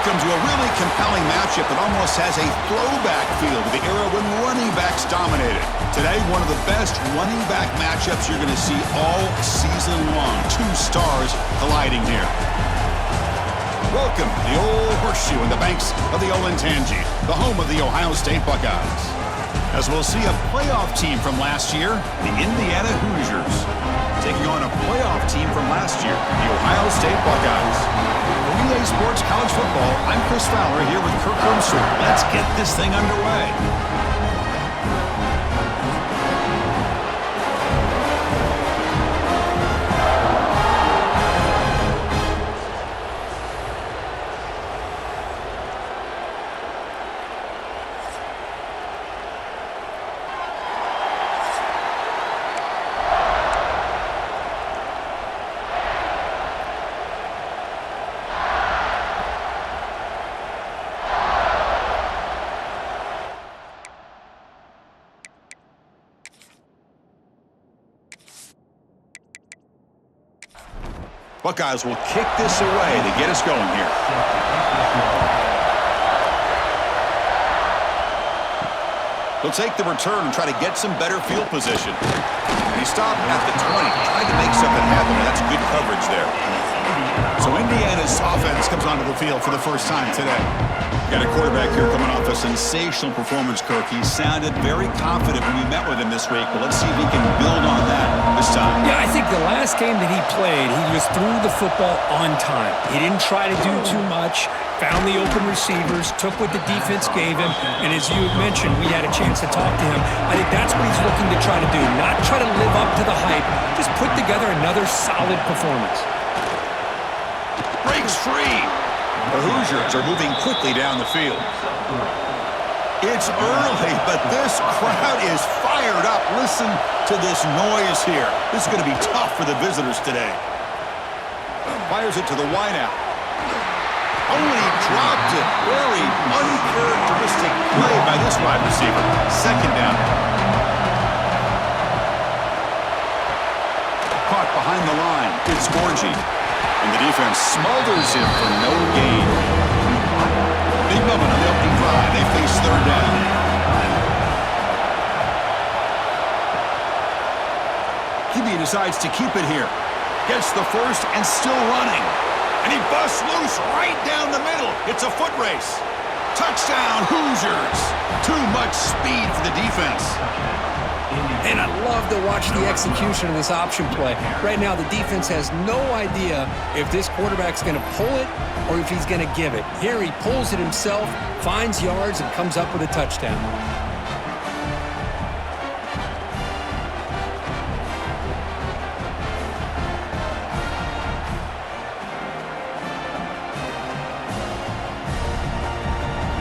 Welcome to a really compelling matchup that almost has a throwback feel to the era when running backs dominated. Today, one of the best running back matchups you're going to see all season long. Two stars colliding here. Welcome to the old horseshoe in the banks of the Olentangy, the home of the Ohio State Buckeyes. As we'll see a playoff team from last year, the Indiana Hoosiers, taking on a playoff team from last year, the Ohio State Buckeyes. For Relay Sports College Football, I'm Chris Fowler here with Kirk Herbstreit. Let's get this thing underway. Buckeyes will kick this away to get us going here. He'll take the return and try to get some better field position. And he stopped at the 20, tried to make something happen. That's good coverage there. So Indiana's offense comes onto the field for the first time today. Got a quarterback here coming off a sensational performance, Kirk. He sounded very confident when we met with him this week, but let's see if he can build on that this time. Yeah, I think the last game that he played, he just threw the football on time. He didn't try to do too much, found the open receivers, took what the defense gave him, and as you mentioned, we had a chance to talk to him. I think that's what he's looking to try to do, not try to live up to the hype, just put together another solid performance. Breaks free. The Hoosiers are moving quickly down the field. It's early, but this crowd is fired up. Listen to this noise here. This is going to be tough for the visitors today. Fires it to the wideout. Oh, and he dropped it. Very uncharacteristic play by this wide receiver. Second down. Caught behind the line. It's Gorgie. And the defense smothers him for no gain. Big moment on the opening drive. They face third down. QB decides to keep it here. Gets the first and still running. And he busts loose right down the middle. It's a foot race. Touchdown, Hoosiers. Too much speed for the defense. And I love to watch the execution of this option play. Right now, the defense has no idea if this quarterback's going to pull it or if he's going to give it. Here, he pulls it himself, finds yards, and comes up with a touchdown.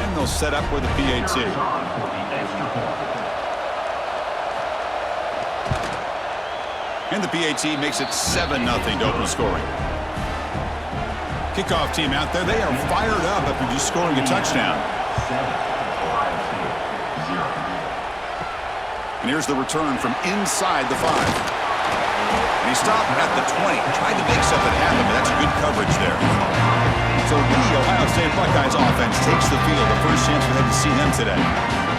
And they'll set up with a PAT. And the PAT makes it 7-0 to open scoring. Kickoff team out there. They are fired up after just scoring a touchdown. And here's the return from inside the 5. And he stopped at the 20. Tried to make something happen, but that's good coverage there. So the Ohio State Buckeyes offense takes the field. The first chance we had to see them today.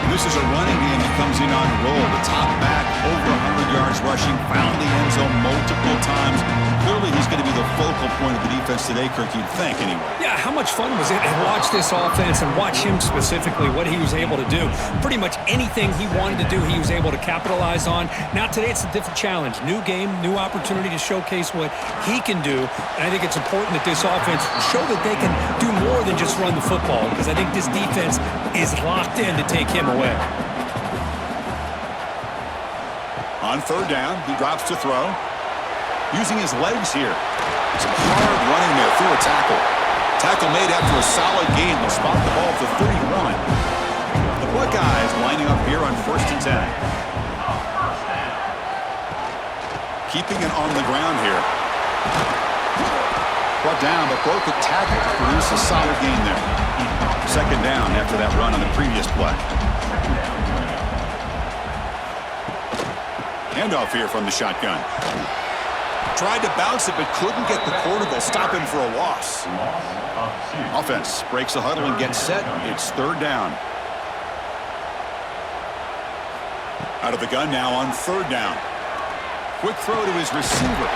This is a running game that comes in on roll. The top back, over 100 yards rushing, found the end zone multiple times. Clearly, he's going to be the focal point of the defense today, Kirk, you'd think, anyway. Yeah, how much fun was it to watch this offense and watch him specifically, what he was able to do. Pretty much anything he wanted to do, he was able to capitalize on. Now, today, it's a different challenge. New game, new opportunity to showcase what he can do. And I think it's important that this offense show that they can do more than just run the football, because I think this defense is locked in to take him away. On third down, he drops to throw. Using his legs here. Some hard running there through a tackle. Tackle made after a solid gain. They'll spot the ball for 31. The Buckeyes lining up here on 1st and 10. Keeping it on the ground here. Brought down, but broke a tackle to produce a solid gain there. Second down after that run on the previous play. Handoff here from the shotgun. Tried to bounce it, but couldn't get the quarter. They'll stop him for a loss. Offense breaks the huddle and gets set. It's third down. Out of the gun now on third down. Quick throw to his receiver.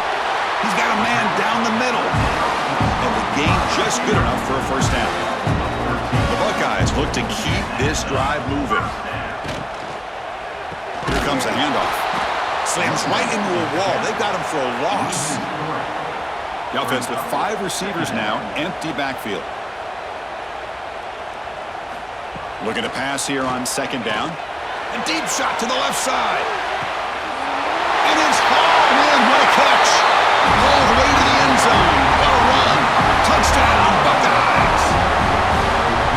He's got a man down the middle. And the gain just good enough for a first down. The Buckeyes look to keep this drive moving. Here comes a handoff. Slams right into a wall. They've got him for a loss. The offense with 5 receivers now, empty backfield. Looking to pass here on second down. A deep shot to the left side. And it's hauled in. What a catch. All the way to the end zone. Well run. Touchdown, Buckeyes.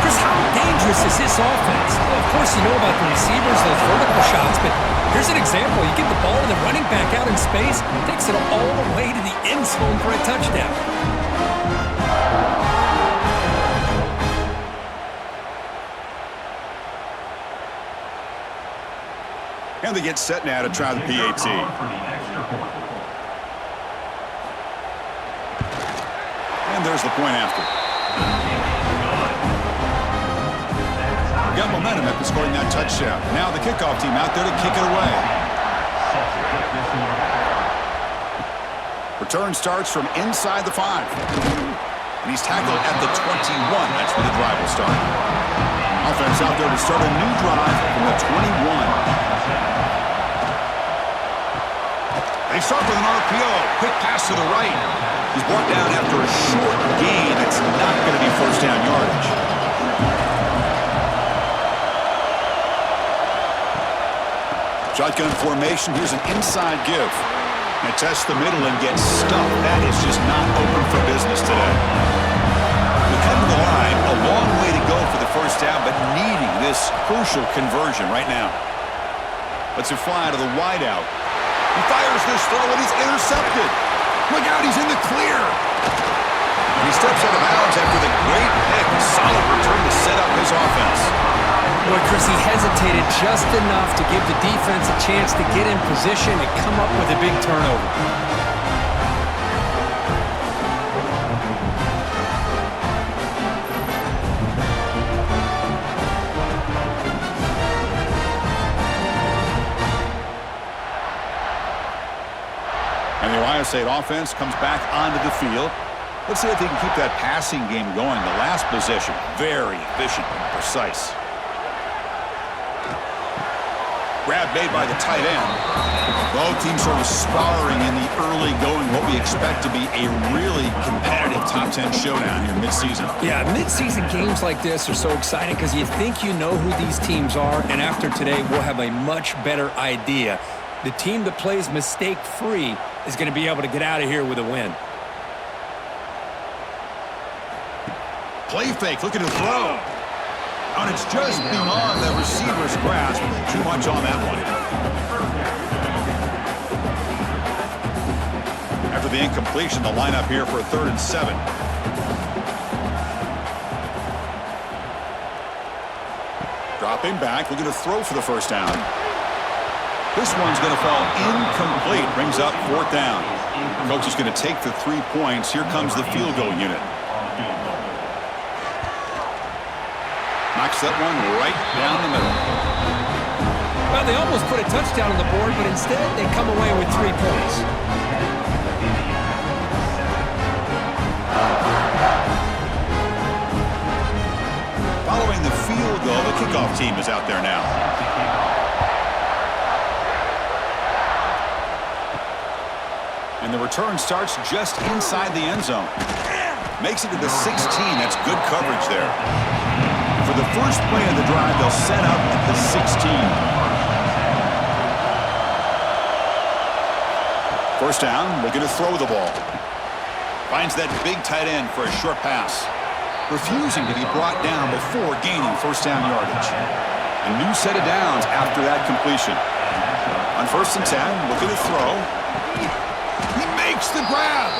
Chris, how dangerous is this offense? Well, of course, you know about the receivers, those vertical shots, but here's an example. You get the ball to the running back out in space, takes it all the way to the end zone for a touchdown. And they get set now to try the PAT. And there's the point after. Got momentum after scoring that touchdown. Now the kickoff team out there to kick it away. Return starts from inside the 5. And he's tackled at the 21. That's where the drive will start. Offense out there to start a new drive from the 21. They start with an RPO. Quick pass to the right. He's brought down after a short gain. It's not going to be first down yardage. Shotgun formation. Here's an inside give. And tests the middle and gets stuffed. That is just not open for business today. We come to the line. A long way to go for the first down, but needing this crucial conversion right now. Let's it fly to the wideout. He fires this throw, and he's intercepted. Look out, he's in the clear. And he steps out of bounds after the great pick. A solid return to set up his offense. Boy, Chris, he hesitated just enough to give the defense a chance to get in position and come up with a big turnover. And the Ohio State offense comes back onto the field. Let's see if they can keep that passing game going. The last possession, very efficient and precise. Grab made by the tight end. Both teams sort of sparring in the early going, what we expect to be a really competitive top 10 showdown here mid-season. Yeah, mid-season games like this are so exciting because you think you know who these teams are, and after today, we'll have a much better idea. The team that plays mistake-free is going to be able to get out of here with a win. Play fake, looking to throw. And it's just beyond the receiver's grasp. Too much on that one. After the incompletion, the lineup here for a 3rd and 7. Dropping back, looking to throw for the first down. This one's going to fall incomplete. Brings up 4th down. Coach is going to take the 3 points. Here comes the field goal unit. Knocks that one right down the middle. Well, they almost put a touchdown on the board, but instead they come away with 3 points. Following the field goal, the kickoff team is out there now. And the return starts just inside the end zone. Makes it to the 16. That's good coverage there. For the first play of the drive, they'll set up at the 16. First down, looking to throw the ball. Finds that big tight end for a short pass. Refusing to be brought down before gaining first down yardage. A new set of downs after that completion. On 1st and 10, looking to throw. He makes the grab.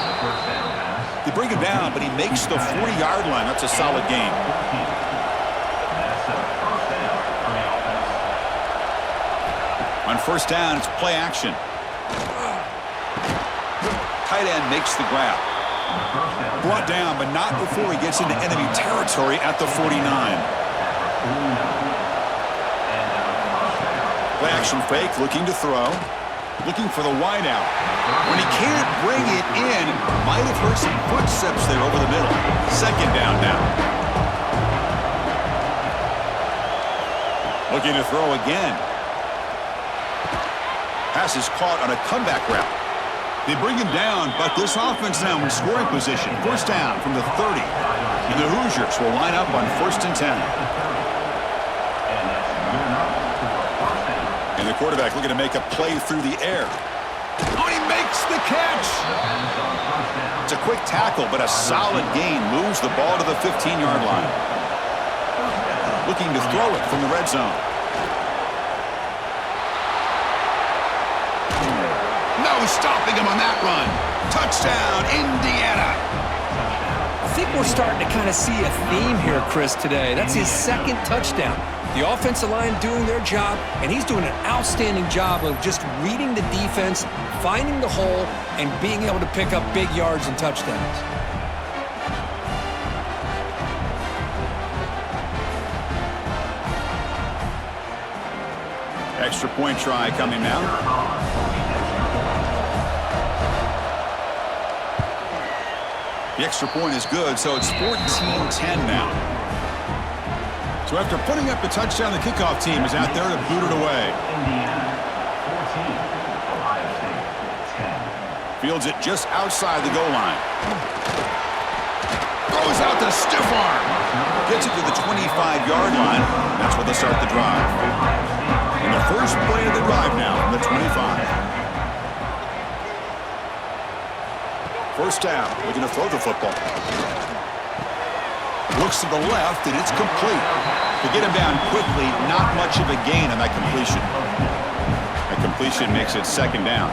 They bring him down, but he makes the 40-yard line. That's a solid gain. On 1st down, it's play action. Tight end makes the grab. Brought down, but not before he gets into enemy territory at the 49. Play action fake, looking to throw. Looking for the wideout. When he can't bring it in, might have heard some footsteps there over the middle. Second down now. Looking to throw again. Pass is caught on a comeback route. They bring him down, but this offense now in scoring position. First down from the 30. And the Hoosiers will line up on 1st and 10. And the quarterback looking to make a play through the air. Oh, he makes the catch! It's a quick tackle, but a solid gain moves the ball to the 15-yard line. Looking to throw it from the red zone. No stopping him on that run. Touchdown, Indiana. I think we're starting to kind of see a theme here, Chris, today. That's his second touchdown. The offensive line doing their job, and he's doing an outstanding job of just reading the defense, finding the hole, and being able to pick up big yards and touchdowns. Extra point try coming now. The extra point is good, so it's 14-10 now. So after putting up the touchdown, the kickoff team is out there to boot it away. Fields it just outside the goal line. Throws out the stiff arm. Gets it to the 25-yard line. That's where they start the drive. And the first play of the drive now from the 25. First down, looking to throw the football. Looks to the left, and it's complete. To get him down quickly, not much of a gain on that completion. That completion makes it second down.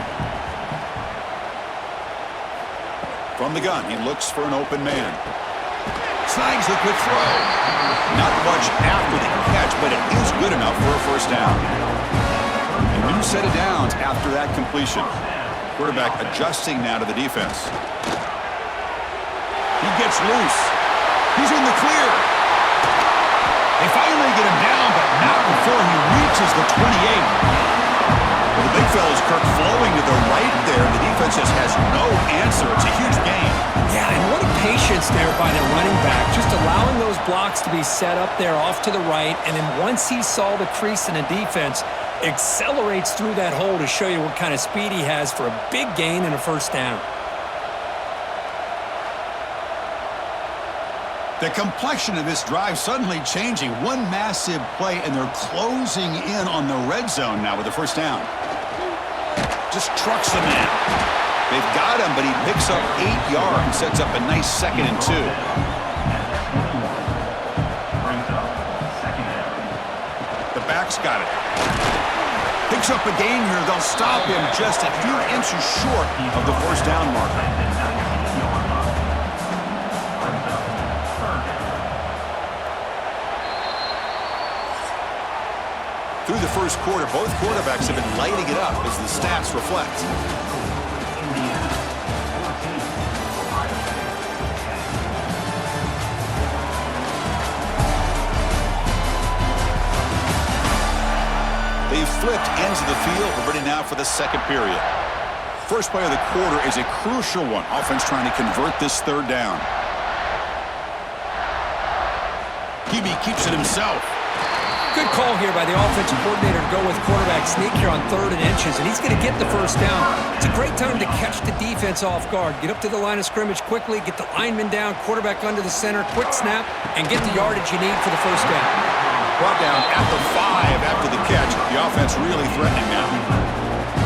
From the gun, he looks for an open man. Snags the quick throw. Not much after the catch, but it is good enough for a first down. A new set of downs after that completion. Quarterback adjusting now to the defense. He gets loose. He's in the clear. They finally get him down, but not before he reaches the 28. Well, the big fella's Kirk flowing to the right there. The defense just has no answer. It's a huge gain. Yeah, and what a patience there by the running back. Just allowing those blocks to be set up there off to the right, and then once he saw the crease in the defense, accelerates through that hole to show you what kind of speed he has for a big gain and a first down. The complexion of this drive suddenly changing. One massive play, and they're closing in on the red zone now with the first down. Just trucks the man. They've got him, but he picks up 8 yards, sets up a nice 2nd and 2. The back's got it. Picks up a gain here. They'll stop him just a few inches short of the first down marker. Through the first quarter, both quarterbacks have been lighting it up as the stats reflect. They've flipped ends of the field. We're ready now for the second period. First play of the quarter is a crucial one. Offense trying to convert this third down. QB keeps it himself. Good call here by the offensive coordinator to go with quarterback sneak here on 3rd and inches, and he's going to get the first down. It's a great time to catch the defense off guard. Get up to the line of scrimmage quickly, get the lineman down, quarterback under the center, quick snap, and get the yardage you need for the first down. Brought down at the 5 after the catch. The offense really threatening now.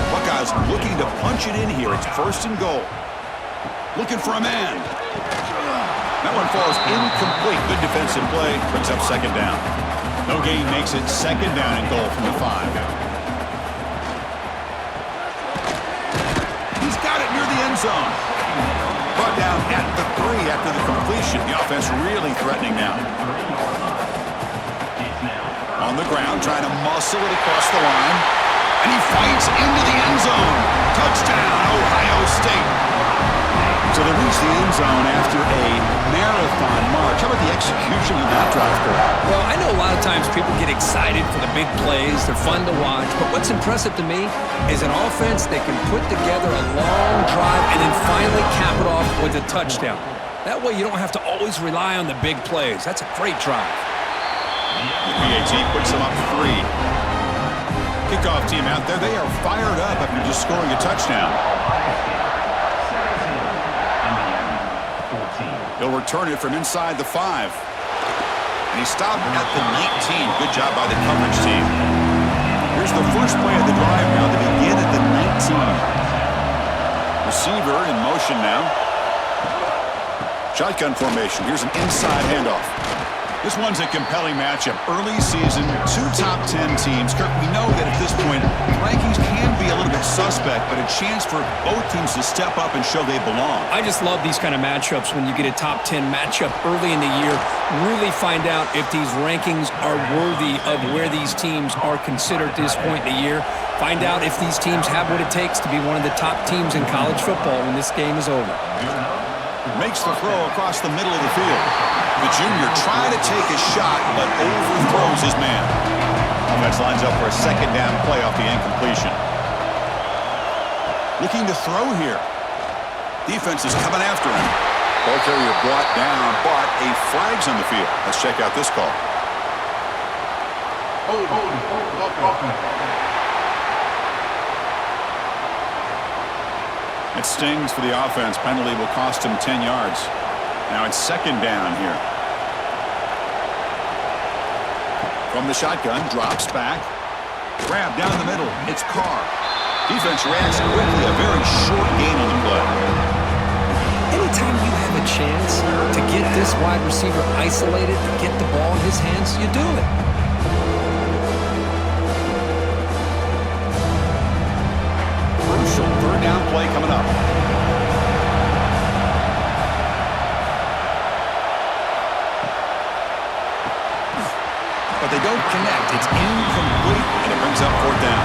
Buckeyes looking to punch it in here. It's 1st and goal. Looking for a man. That one falls incomplete. Good defensive play. Brings up second down. No gain makes it second down and goal from the 5. He's got it near the end zone. Brought down at the 3 after the completion. The offense really threatening now. On the ground, trying to muscle it across the line. And he fights into the end zone. Touchdown, Ohio State. So they reach the end zone after a marathon march. How about the execution of that drive? Well, I know a lot of times people get excited for the big plays. They're fun to watch. But what's impressive to me is an offense that can put together a long drive and then finally cap it off with a touchdown. That way you don't have to always rely on the big plays. That's a great drive. The PAT puts them up 3. Kickoff team out there. They are fired up after just scoring a touchdown. He'll return it from inside the 5. And he stopped at the 19. Good job by the coverage team. Here's the first play of the drive now. They begin at the 19. Receiver in motion now. Shotgun formation. Here's an inside handoff. This one's a compelling matchup. Early season, 2 top 10 teams. Kirk, we know that at this point, rankings can be a little bit suspect, but a chance for both teams to step up and show they belong. I just love these kind of matchups when you get a top 10 matchup early in the year. Really find out if these rankings are worthy of where these teams are considered at this point in the year. Find out if these teams have what it takes to be one of the top teams in college football when this game is over. Makes the throw across the middle of the field. The junior trying to take a shot, but overthrows his man. Offense lines up for a second down play off the incompletion. Looking to throw here. Defense is coming after him. Ball carrier brought down, but a flag's on the field. Let's check out this call. It stings for the offense. Penalty will cost him 10 yards. Now it's second down here. From the shotgun, drops back. Grab down the middle. It's Carr. Defense reacts quickly. A very short gain on the play. Anytime you have a chance to get this wide receiver isolated, to get the ball in his hands, you do it. Crucial third down play coming up. But they don't connect. It's incomplete, and it brings up fourth down.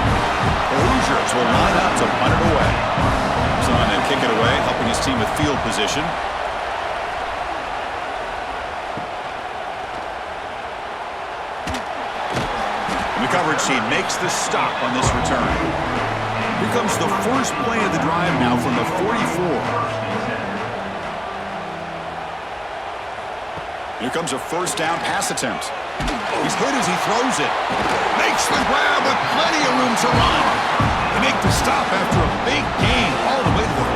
The Hoosiers will line up to punt it away. So on to kick it away, helping his team with field position. And the coverage team makes the stop on this return. Here comes the first play of the drive now from the 44. Here comes a first down pass attempt. He's hit as he throws it. Makes the grab with plenty of room to run. They make the stop after a big gain all the way to the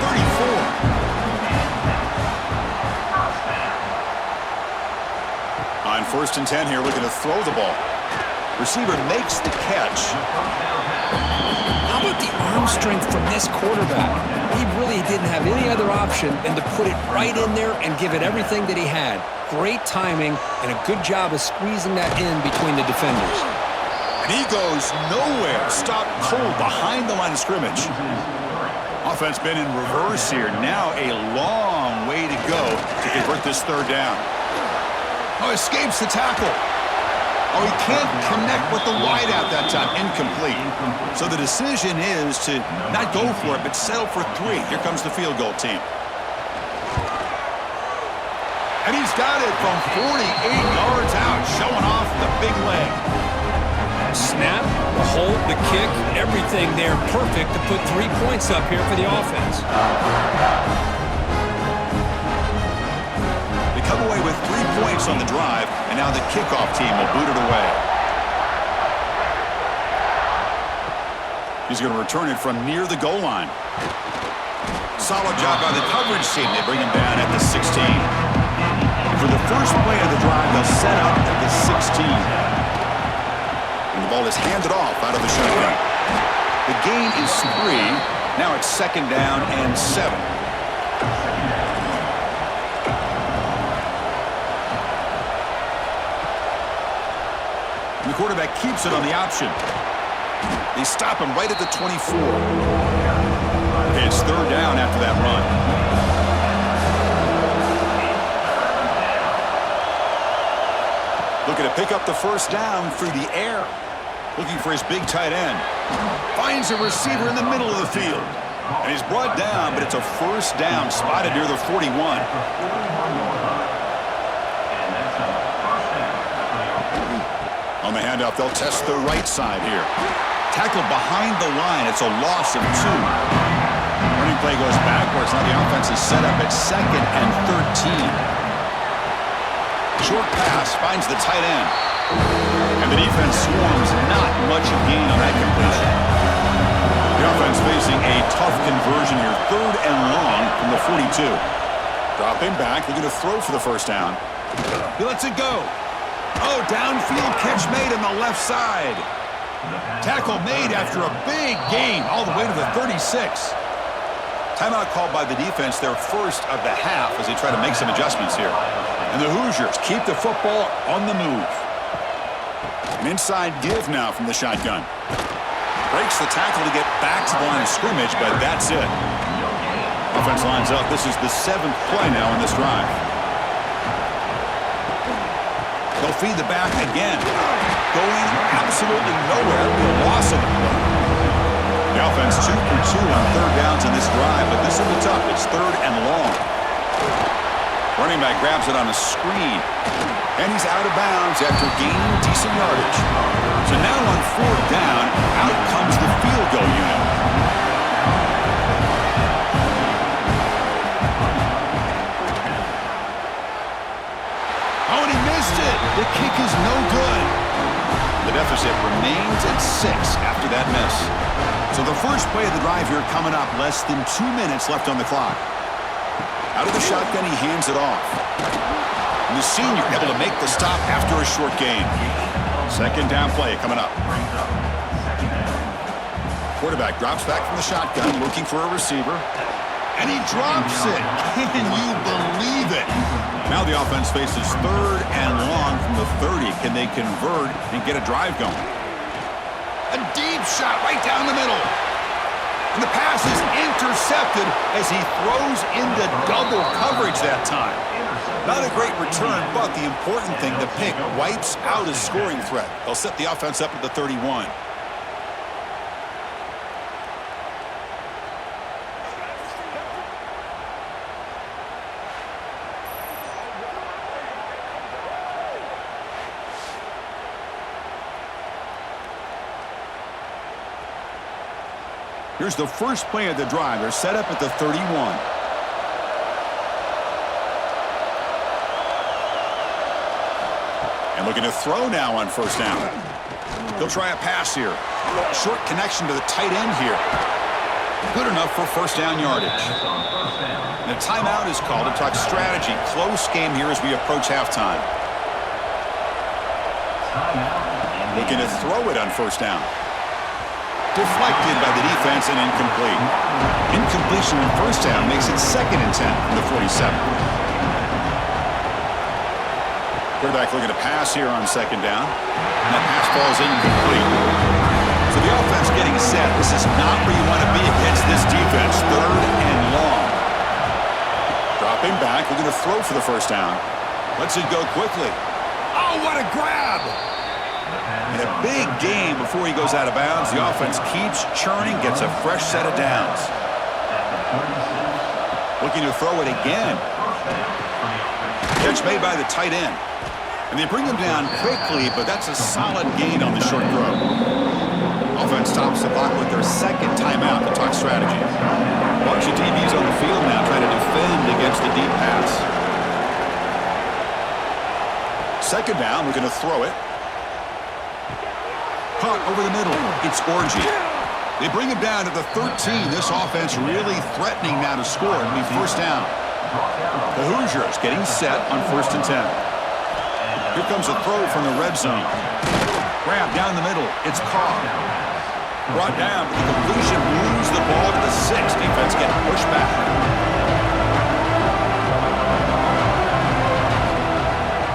34. On 1st and 10 here, looking to throw the ball. Receiver makes the catch. How about the arm strength from this quarterback? He really didn't have any other option than to put it right in there and give it everything that he had. Great timing and a good job of squeezing that in between the defenders. And he goes nowhere. Stopped cold behind the line of scrimmage. Offense been in reverse here. Now a long way to go to convert this third down. Oh, escapes the tackle. Oh, he can't connect with the wideout that time. Incomplete. So the decision is to not go for it, but settle for 3. Here comes the field goal team. And he's got it from 48 yards out, showing off the big leg. Snap, the hold, the kick, everything there perfect to put 3 points up here for the offense. They come away with 3 points on the drive, and now the kickoff team will boot it away. He's going to return it from near the goal line. Solid job by the coverage team. They bring him down at the 16. For the first play of the drive, they'll set up at the 16. And the ball is handed off out of the shotgun. The gain is 3. Now it's second down and 7. And the quarterback keeps it on the option. They stop him right at the 24. Okay, it's third down after that run. Looking to pick up the first down through the air. Looking for his big tight end. Finds a receiver in the middle of the field. And he's brought down, but it's a first down spotted near the 41. On the handoff, they'll test the right side here. Tackled behind the line. It's a loss of 2. Running play goes backwards. Now the offense is set up at 2nd and 13. Short pass finds the tight end. And the defense swarms. Not much of gain on that completion. The offense facing a tough conversion here. 3rd and long from the 42. Dropping back. They're going to throw for the first down. He lets it go. Oh, downfield catch made on the left side. Tackle made after a big gain all the way to the 36. Timeout called by the defense, their first of the half, as they try to make some adjustments here. And the Hoosiers keep the football on the move. An inside give now from the shotgun. Breaks the tackle to get back to the line of scrimmage, but that's it. Offense lines up. This is the 7th play now in this drive. They'll feed the back again. Going absolutely nowhere. The loss of the play. The offense 2 for 2 on 3rd downs in this drive, but this will be tough. It's 3rd and long. Running back grabs it on a screen. And he's out of bounds after gaining decent yardage. So now on 4th down, out comes the field goal unit. Oh, and he missed it. The kick is no good. The deficit remains at 6 after that miss. So the first play of the drive here coming up. Less than 2 minutes left on the clock. Out of the shotgun, he hands it off. And the senior able to make the stop after a short gain. 2nd down play coming up. Quarterback drops back from the shotgun, looking for a receiver. And he drops it. Can you believe it? Now the offense faces 3rd and long from the 30. Can they convert and get a drive going? A deep shot right down the middle. And the pass is intercepted as he throws into double coverage that time. Not a great return, but the important thing, the pick wipes out a scoring threat. They'll set the offense up at the 31. Here's the first play of the drive. They're set up at the 31. And looking to throw now on 1st down. They'll try a pass here. Short connection to the tight end here. Good enough for 1st down yardage. And a timeout is called to talk strategy. Close game here as we approach halftime. Looking to throw it on 1st down. Deflected by the defense and incomplete. Incompletion on 1st down makes it 2nd and 10 from the 47. Quarterback looking to pass here on 2nd down. And that pass falls incomplete. So the offense getting set. This is not where you want to be against this defense. 3rd and long. Dropping back. We're going to throw for the 1st down. Lets it go quickly. Oh, what a grab! And a big game before he goes out of bounds. The offense keeps churning, gets a fresh set of downs. Looking to throw it again. Catch made by the tight end. And they bring him down quickly, but that's a solid gain on the short throw. Offense stops the clock with their 2nd timeout to talk strategy. A bunch of DBs on the field now trying to defend against the deep pass. 2nd down, we're going to throw it. Caught over the middle. It's Orgy. They bring him down to the 13. This offense really threatening now to score. It'll be 1st down. The Hoosiers getting set on 1st and 10. Here comes a throw from the red zone. Grab down the middle. It's caught. Brought down. The completion moves the ball to the 6. Defense getting pushed back.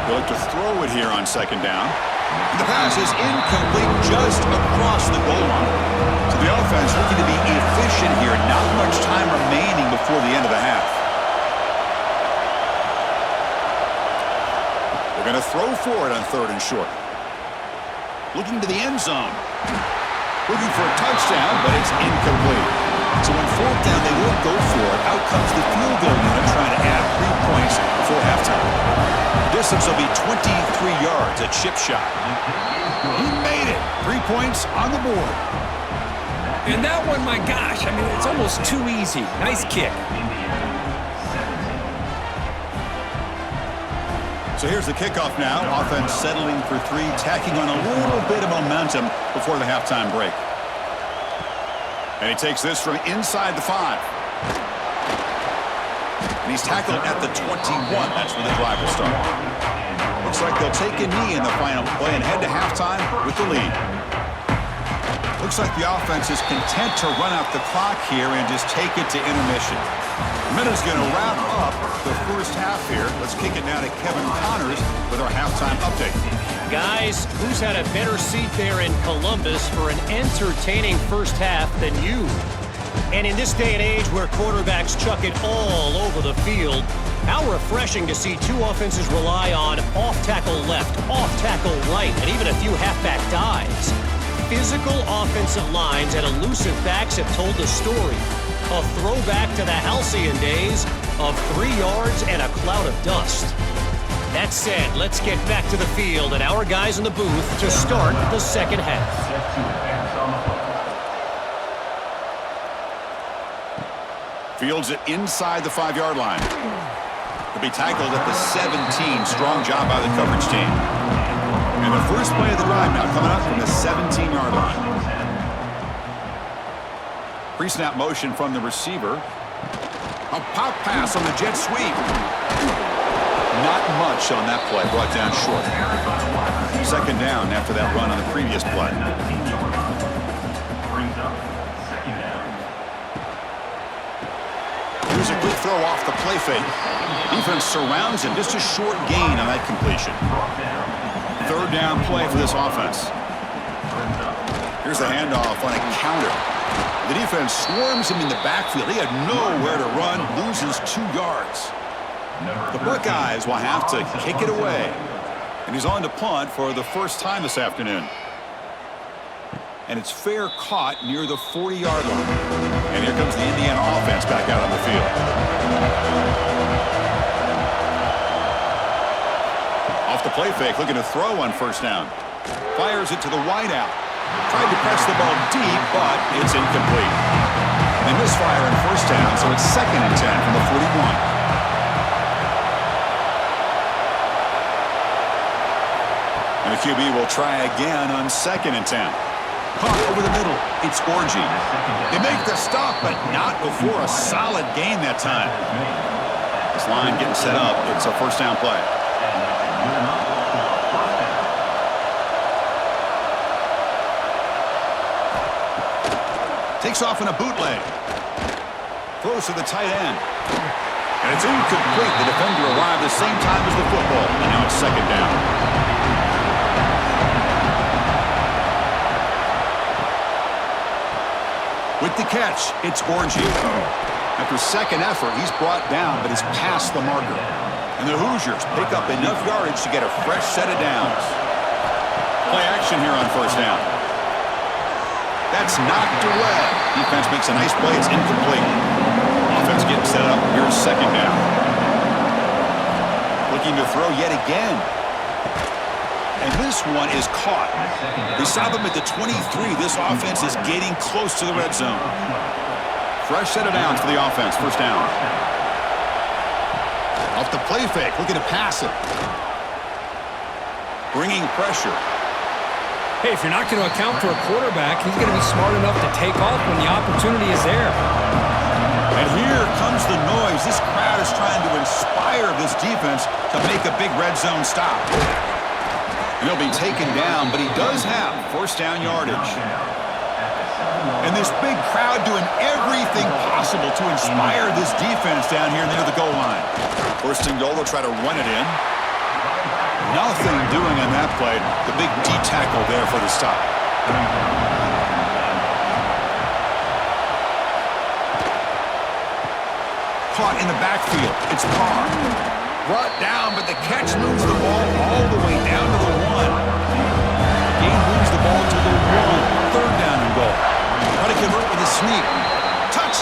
They look to throw it here on 2nd down. The pass is incomplete just across the goal line. So the offense looking to be efficient here. Not much time remaining before the end of the half. They're going to throw for it on 3rd and short. Looking to the end zone. Looking for a touchdown, but it's incomplete. So on fourth down, they will go for it. Out comes the field goal unit trying to add 3 points before halftime. The distance will be 23 yards, a chip shot. He made it. 3 points on the board. And that one, my gosh, I mean, it's almost too easy. Nice kick. So here's the kickoff now. Offense settling for 3, tacking on a little bit of momentum before the halftime break. And he takes this from inside the 5. And he's tackled at the 21. That's where the drive will start. Looks like they'll take a knee in the final play and head to halftime with the lead. Looks like the offense is content to run out the clock here and just take it to intermission. The minute's going to wrap up the first half here. Let's kick it now to Kevin Connors with our halftime update. Guys, who's had a better seat there in Columbus for an entertaining first half than you? And in this day and age where quarterbacks chuck it all over the field, how refreshing to see two offenses rely on off-tackle left, off-tackle right, and even a few halfback dives. Physical offensive lines and elusive backs have told the story. A throwback to the halcyon days of 3 yards and a cloud of dust. That said, let's get back to the field and our guys in the booth to start the second half. Fields it inside the 5-yard line. He'll be tackled at the 17. Strong job by the coverage team. And the first play of the drive now coming up from the 17-yard line. Pre-snap motion from the receiver. A pop pass on the jet sweep. Not much on that play, brought down short. Second down after that run on the previous play. Here's a quick throw off the play fake. Defense surrounds him, just a short gain on that completion. Third down play for this offense. Here's the handoff on a counter. The defense swarms him in the backfield. He had nowhere to run, loses 2 yards. The Buckeyes will have to kick it away. And he's on to punt for the first time this afternoon. And it's fair caught near the 40-yard line. And here comes the Indiana offense back out on the field. Off the play fake, looking to throw on first down. Fires it to the wideout. Tried to press the ball deep, but it's incomplete. They misfire in first down, so it's 2nd and 10 from the 41. And the QB will try again on 2nd and 10. Caught over the middle. It's Orgy. They make the stop, but not before a solid gain that time. This line getting set up. It's a first down play. Takes off in a bootleg. Throws to the tight end. And it's incomplete. The defender arrived the same time as the football. And now it's 2nd down. With the catch, it's Orgy. After second effort, he's brought down, but is past the marker. And the Hoosiers pick up enough yardage to get a fresh set of downs. Play action here on first down. That's knocked away. Defense makes a nice play. It's incomplete. Offense getting set up. Here's 2nd down. Looking to throw yet again. And this one is caught. They stop him at the 23. This offense is getting close to the red zone. Fresh set of downs for the offense. First down. Off the play fake. Looking to pass it. Bringing pressure. Hey, if you're not going to account for a quarterback, he's going to be smart enough to take off when the opportunity is there. And here comes the noise. This crowd is trying to inspire this defense to make a big red zone stop. And he'll be taken down, but he does have first down yardage. And this big crowd doing everything possible to inspire this defense down here near the goal line. First and goal, they'll try to run it in. Nothing doing on that play. The big D tackle there for the stop. Caught in the backfield. It's Parr. Brought down, but the catch moves the ball all the way down to the 1. Gain moves the ball to the 1. Third down and goal. Try to convert with a sneak. Touchdown!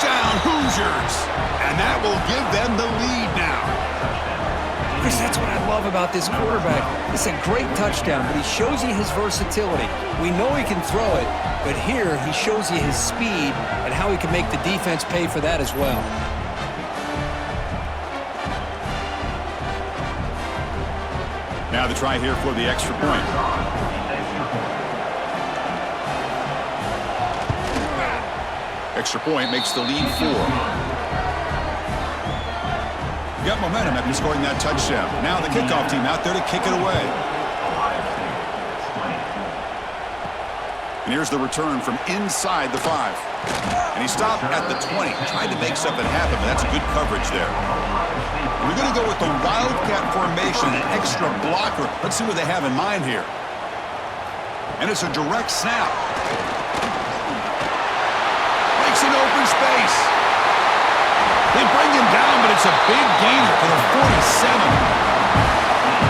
about this quarterback. It's a great touchdown, but he shows you his versatility. We know he can throw it, but here he shows you his speed and how he can make the defense pay for that as well. Now the try here for the extra point. Extra point makes the lead 4. Got momentum after scoring that touchdown. Now the kickoff team out there to kick it away. And here's the return from inside the 5. And he stopped at the 20. Tried to make something happen, but that's good coverage there. We're going to go with the Wildcat formation, an extra blocker. Let's see what they have in mind here. And it's a direct snap. Makes an open space. They bring him down, but it's a big gainer for the 47.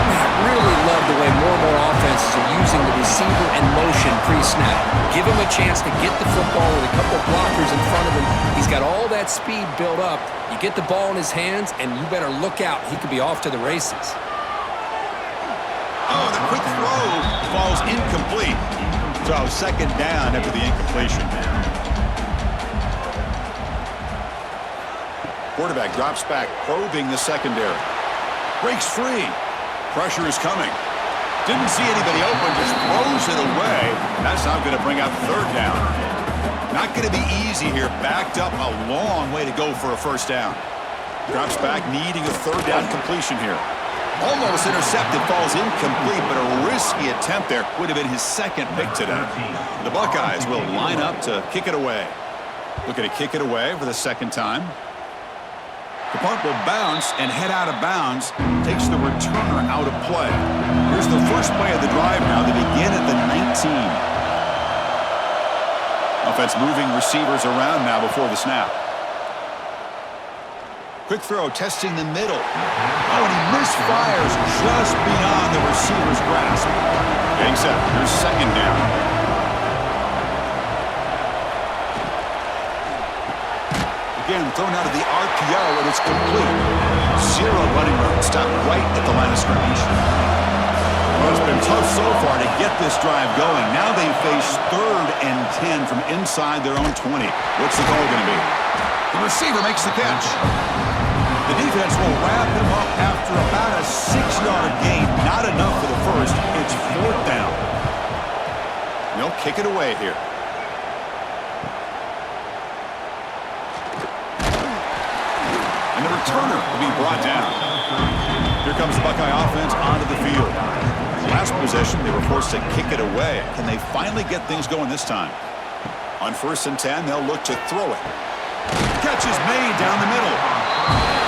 I really love the way more and more offenses are using the receiver in motion pre-snap. Give him a chance to get the football with a couple blockers in front of him. He's got all that speed built up. You get the ball in his hands, and you better look out. He could be off to the races. Oh, the quick throw falls incomplete. So second down after the incompletion. Quarterback drops back, probing the secondary. Breaks free. Pressure is coming. Didn't see anybody open, just throws it away. That's not going to bring up third down. Not going to be easy here. Backed up a long way to go for a first down. Drops back, needing a third down completion here. Almost intercepted, falls incomplete, but a risky attempt there. Would have been his second pick today. The Buckeyes will line up to kick it away. Looking to kick it away for the second time. The punt will bounce and head out of bounds. Takes the returner out of play. Here's the first play of the drive now. They begin at the 19. Offense moving receivers around now before the snap. Quick throw testing the middle. Oh, and he misfires just beyond the receiver's grasp. Getting set. Here's second down. Again, thrown out of the RPO, and it's complete. 0 running room. Stopped right at the line of scrimmage. Well, it's been tough so far to get this drive going. Now they face 3rd and 10 from inside their own 20. What's the goal going to be? The receiver makes the catch. The defense will wrap him up after about a 6-yard gain. Not enough for the first. It's 4th down. They'll kick it away here. And the returner will be brought down. Here comes the Buckeye offense onto the field. Last possession, they were forced to kick it away. Can they finally get things going this time? On 1st and 10, they'll look to throw it. Catch is made down the middle.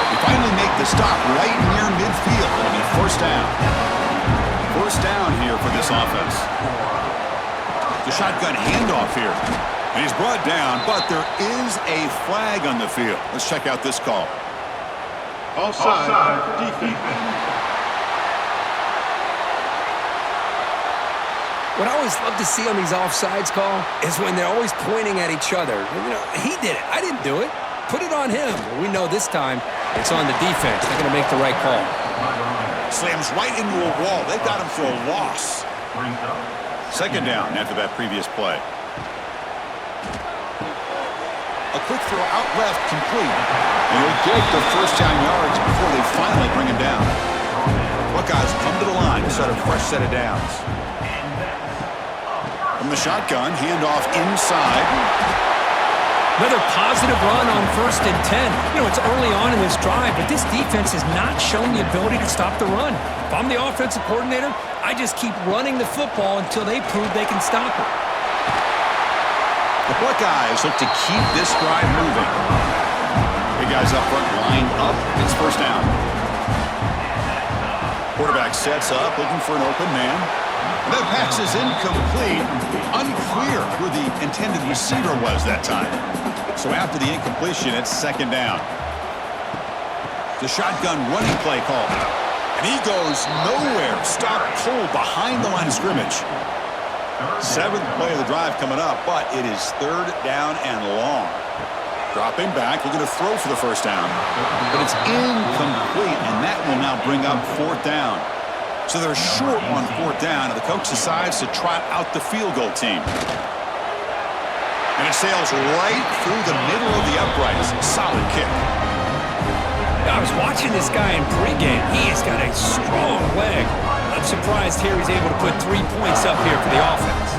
They finally make the stop right near midfield. It'll be 1st down. 1st down here for this offense. The shotgun handoff here. And he's brought down, but there is a flag on the field. Let's check out this call. Offside defense. What I always love to see on these offsides call is when they're always pointing at each other. You know, he did it. I didn't do it. Put it on him. We know this time it's on the defense. They're going to make the right call. Slams right into a wall. They got him for a loss. Second down after that previous play. A quick throw out left, complete. And he'll get the 1st down yards before they finally bring him down. Buckeyes come to the line to start a fresh set of downs. From the shotgun, handoff inside. Another positive run on 1st and 10. You know, it's early on in this drive, but this defense has not shown the ability to stop the run. If I'm the offensive coordinator, I just keep running the football until they prove they can stop it. The Buckeyes look to keep this drive moving. Big guys up front, lined up. It's 1st down. Quarterback sets up, looking for an open man. That pass is incomplete. Unclear who the intended receiver was that time. So after the incompletion, it's 2nd down. The shotgun running play call. And he goes nowhere. Stop pull behind the line of scrimmage. 7th play of the drive coming up, but it is 3rd down and long. Dropping back, looking to throw for the 1st down. But it's incomplete, and that will now bring up 4th down. So they're short on 4th down, and the coach decides to trot out the field goal team. And it sails right through the middle of the uprights. Solid kick. I was watching this guy in pregame. He has got a strong leg. I'm surprised here he's able to put 3 points up here for the offense.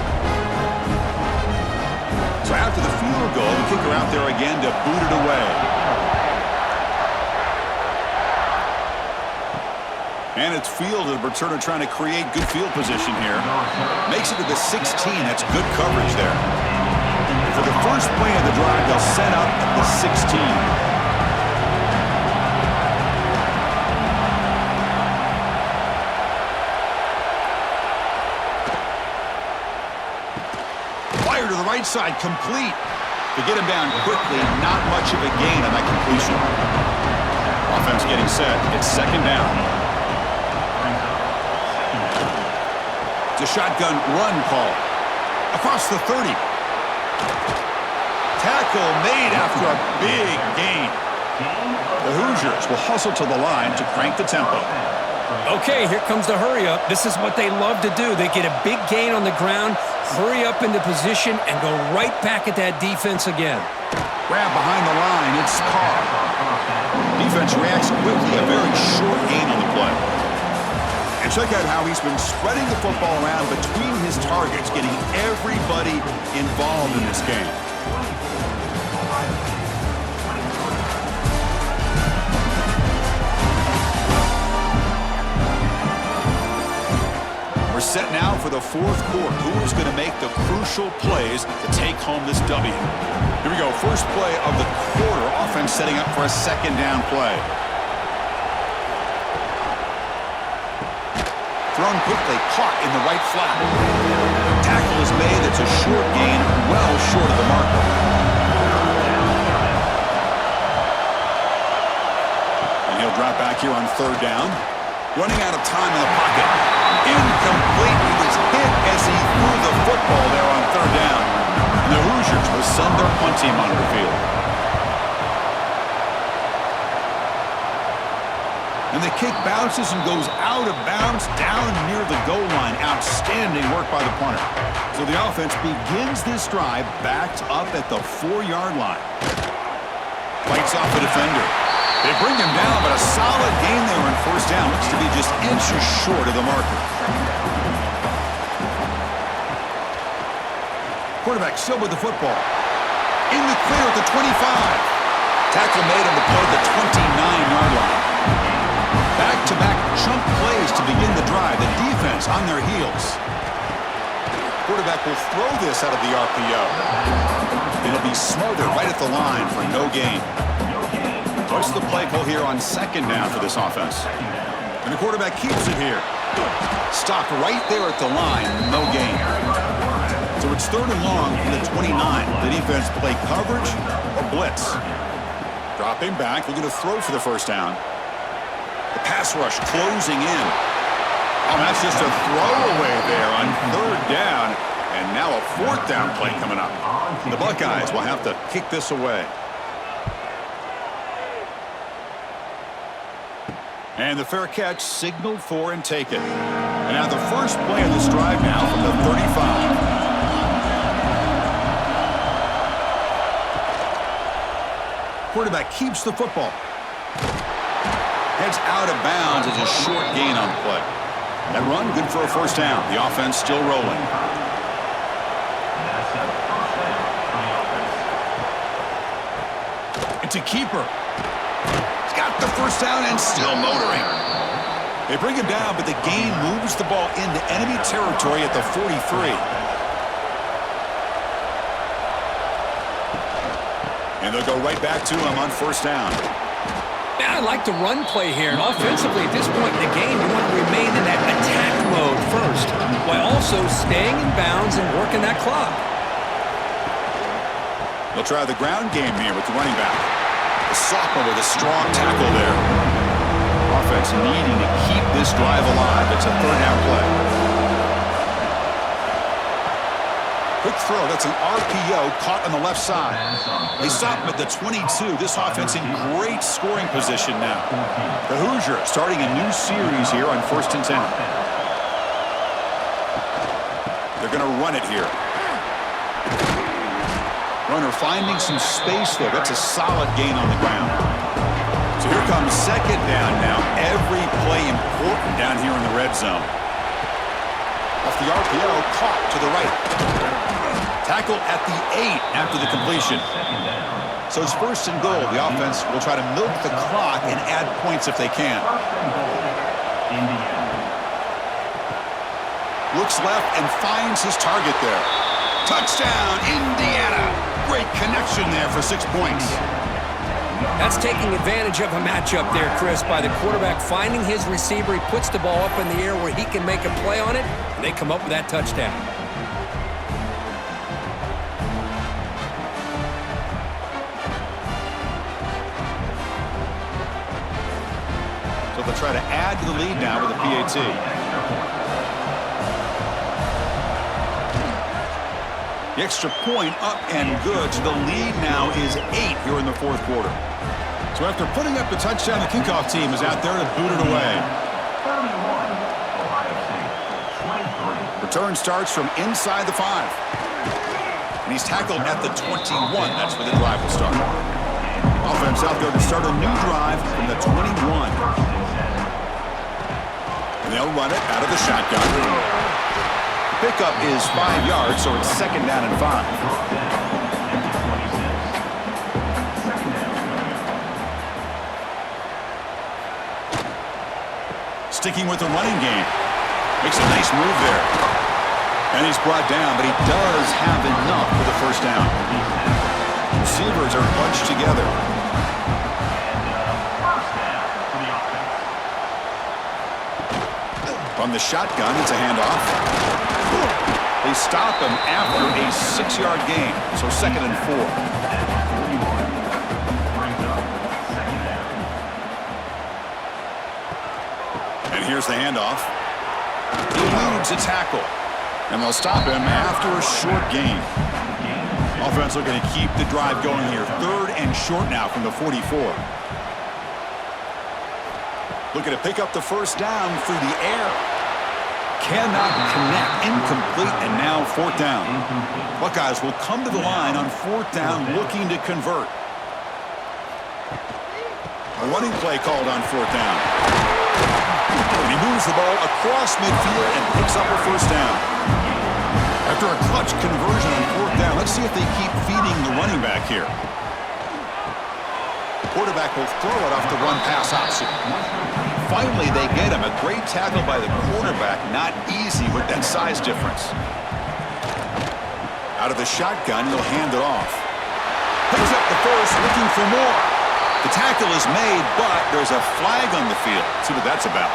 So after the field goal, the kicker out there again to boot it away. And it's fielded. Returner trying to create good field position here. Makes it to the 16. That's good coverage there. For the first play of the drive, they'll set up at the 16. Fire to the right side, complete. To get him down quickly, not much of a gain on that completion. Offense getting set. It's 2nd down. It's a shotgun run call. Across the 30. Tackle made after a big gain. The Hoosiers will hustle to the line to crank the tempo. Okay, here comes the hurry up. This is what they love to do. They get a big gain on the ground, hurry up into position, and go right back at that defense again. Grab behind the line. It's Carr. Defense reacts quickly. A very short gain on the play. And check out how he's been spreading the football around between his targets, getting everybody involved in this game. We're set now for the 4th quarter. Who is going to make the crucial plays to take home this W? Here we go. First play of the quarter. Offense setting up for a 2nd down play. Thrown quickly, caught in the right flat. Tackle is made. It's a short gain, well short of the marker. And he'll drop back here on 3rd down. Running out of time in the pocket. Incomplete. He was hit as he threw the football there on 3rd down. And the Hoosiers will send their punt team onto the field. And the kick bounces and goes out of bounds down near the goal line. Outstanding work by the punter. So the offense begins this drive backed up at the 4-yard line. Fights off the defender. They bring him down, but a solid gain there on 1st down. Looks to be just inches short of the marker. Quarterback still with the football. In the clear at the 25. Tackle made on the play at the 29-yard line. Back-to-back chunk plays to begin the drive. The defense on their heels. Quarterback will throw this out of the RPO. It'll be smothered right at the line for no gain. What's the play call here on 2nd down for this offense? And the quarterback keeps it here. Stopped right there at the line. No gain. So it's 3rd and long from the 29. The defense play coverage or blitz. Dropping back, looking to throw for the 1st down. The pass rush closing in. Oh, that's just a throwaway there on 3rd down. And now a 4th down play coming up. The Buckeyes will have to kick this away. And the fair catch signaled for and taken. And now the first play of this drive now from the 35. Quarterback keeps the football. Heads out of bounds as a short gain on the play. That run good for a 1st down. The offense still rolling. It's a keeper. He's got the 1st down and still motoring. They bring him down, but the gain moves the ball into enemy territory at the 43. And they'll go right back to him on 1st down. Yeah, I like the run play here. And offensively, at this point in the game, you want to remain in that attack mode first, while also staying in bounds and working that clock. They'll try the ground game here with the running back. The sophomore with a strong tackle there. Offense needing to keep this drive alive. It's a 3rd down play. Quick quick throw. That's an RPO caught on the left side. They stop him at the 22. This offense in great scoring position now. The Hoosier starting a new series here on 1st and 10. They're going to run it here. Runner finding some space there. That's a solid gain on the ground. So here comes 2nd down now. Every play important down here in the red zone. Off the RPO, caught to the right. Tackle at the 8 after the completion. So it's 1st and goal. The offense will try to milk the clock and add points if they can. Looks left and finds his target there. Touchdown, Indiana. Great connection there for 6 points. That's taking advantage of a matchup there, Chris, by the quarterback finding his receiver. He puts the ball up in the air where he can make a play on it, and they come up with that touchdown. So they'll try to add to the lead now with a PAT. The extra point up and good. So the lead now is 8 here in the 4th quarter. So after putting up the touchdown, the kickoff team is out there to boot it away. Return starts from inside the 5. And he's tackled at the 21. That's where the drive will start. Offense out there to start a new drive from the 21. And they'll run it out of the shotgun. Pickup is 5 yards, so it's 2nd down and 5. Sticking with the running game. Makes a nice move there. And he's brought down, but he does have enough for the 1st down. Receivers are bunched together. From the shotgun, it's a handoff. They stop him after a 6-yard gain, so 2nd and 4. And here's the handoff. He eludes a tackle, and they'll stop him after a short gain. Offense looking to keep the drive going here. 3rd and short now from the 44. Looking to pick up the 1st down through the air. Cannot connect. Incomplete, and now 4th down. Buckeyes will come to the line on 4th down looking to convert. A running play called on 4th down. And he moves the ball across midfield and picks up a 1st down. After a clutch conversion on 4th down, let's see if they keep feeding the running back here. The quarterback will throw it off the run-pass option. Finally, they get him. A great tackle by the quarterback. Not easy with that size difference. Out of the shotgun, he'll hand it off. Picks up the 1st, looking for more. The tackle is made, but there's a flag on the field. Let's see what that's about.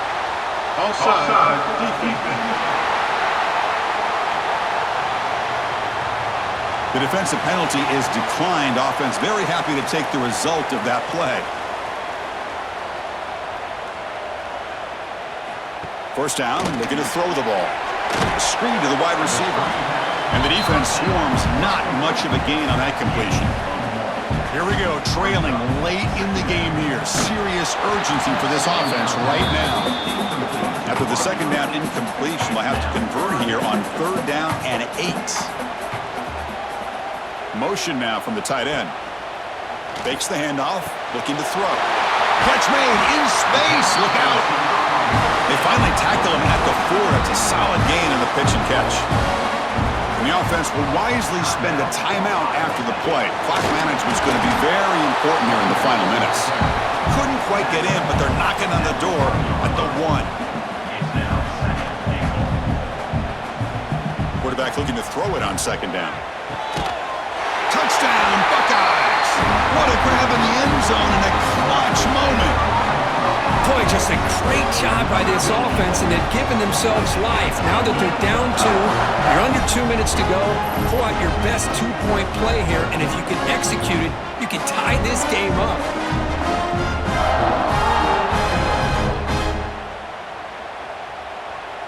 Offside. Defense. The defensive penalty is declined. Offense very happy to take the result of that play. 1st down, they're going to throw the ball. A screen to the wide receiver. And the defense swarms. Not much of a gain on that completion. Here we go, trailing late in the game here. Serious urgency for this offense right now. After the 2nd down incompletion, they'll have to convert here on 3rd down and 8. Motion now from the tight end. Fakes the handoff, looking to throw. Catch made in space. Look out. They finally tackle him at the 4. It's a solid gain on the pitch and catch. And the offense will wisely spend a timeout after the play. Clock management is going to be very important here in the final minutes. Couldn't quite get in, but they're knocking on the door at the 1. Quarterback looking to throw it on 2nd down. Touchdown, Buckeyes! What a grab in the end zone in a clutch moment. Boy, just a great job by this offense, and they've given themselves life. Now that they're down 2, you're under 2 minutes to go. Pull out your best 2-point play here, and if you can execute it, you can tie this game up.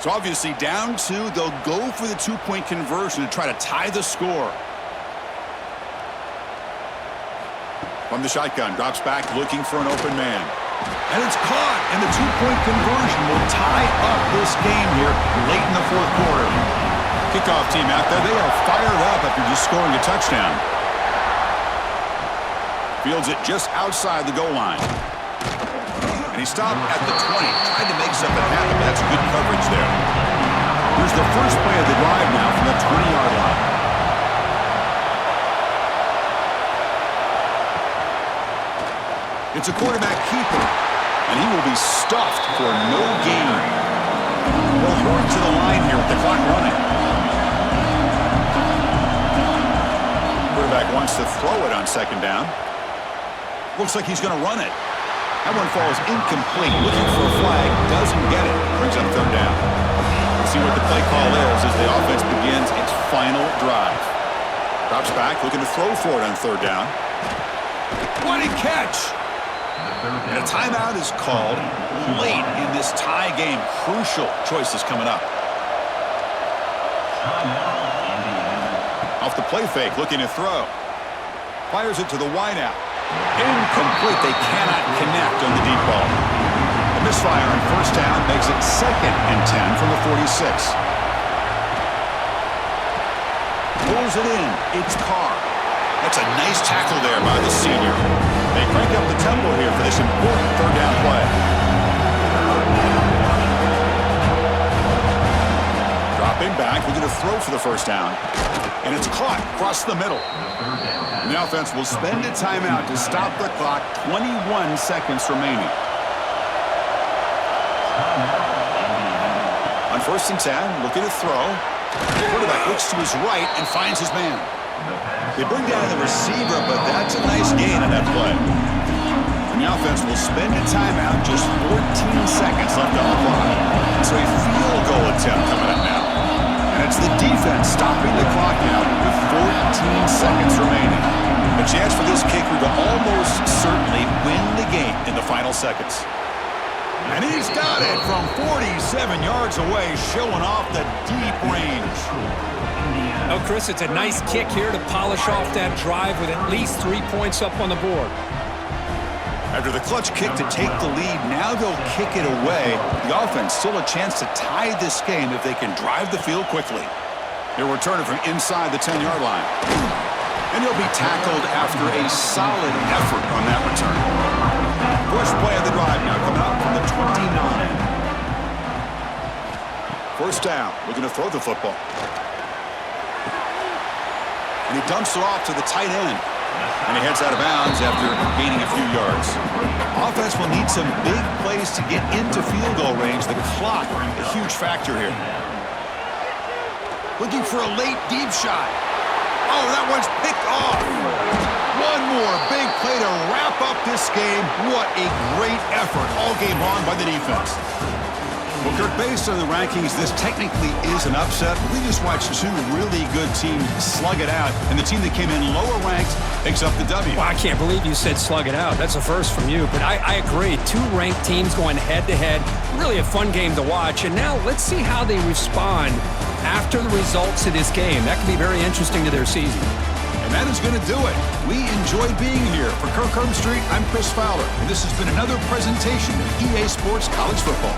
So obviously down 2, they'll go for the 2-point conversion to try to tie the score. From the shotgun, drops back looking for an open man. And it's caught, and the 2-point conversion will tie up this game here late in the 4th quarter. Kickoff team out there, they are fired up after just scoring a touchdown. Fields it just outside the goal line. And he stopped at the 20. Tried to make something happen, but that's good coverage there. Here's the first play of the drive now from the 20-yard line. It's a quarterback keeper, and he will be stuffed for no gain. They'll hurry to the line here with the clock running. Quarterback wants to throw it on 2nd down. Looks like he's going to run it. That one falls incomplete. Looking for a flag. Doesn't get it. Brings up 3rd down. We'll see what the play call is as the offense begins its final drive. Drops back. Looking to throw for it on 3rd down. What a catch! And a timeout is called late in this tie game. Crucial choices coming up. Off the play fake. Looking to throw. Fires it to the wideout. Incomplete. They cannot connect on the deep ball. The misfire on 1st down makes it 2nd and 10 from the 46. Pulls it in. It's Carr. That's a nice tackle there by the senior. They crank up the tempo here for this important 3rd down play. Dropping back. We're going to throw for the 1st down. And it's caught across the middle. And the offense will spend a timeout to stop the clock. 21 seconds remaining. On 1st and 10, looking to throw. The quarterback looks to his right and finds his man. They bring down the receiver, but that's a nice gain on that play. And the offense will spend a timeout. Just 14 seconds left on the clock. So a field goal attempt coming up now. And it's the defense stopping the clock now with 14 seconds remaining. A chance for this kicker to almost certainly win the game in the final seconds. And he's got it from 47 yards away, showing off the deep range. Oh, Chris, it's a nice kick here to polish off that drive with at least 3 points up on the board. After the clutch kick to take the lead, now they'll kick it away. The offense still a chance to tie this game if they can drive the field quickly. They'll return it from inside the 10-yard line. And he'll be tackled after a solid effort on that return. First play of the drive now coming up from the 29. 1st down, looking to throw the football. And he dumps it off to the tight end. And he heads out of bounds after gaining a few yards. Offense will need some big plays to get into field goal range. The clock, a huge factor here. Looking for a late deep shot. Oh, that one's picked off. One more big play to wrap up this game. What a great effort all game long by the defense. Well, Kirk, based on the rankings, this technically is an upset. We just watched 2 really good teams slug it out, and the team that came in lower ranked picks up the W. Well, I can't believe you said slug it out. That's a first from you, but I agree. 2 ranked teams going head-to-head. Really a fun game to watch, and now let's see how they respond after the results of this game. That could be very interesting to their season. And that is going to do it. We enjoy being here. For Kirk Street, I'm Chris Fowler, and this has been another presentation of EA Sports College Football.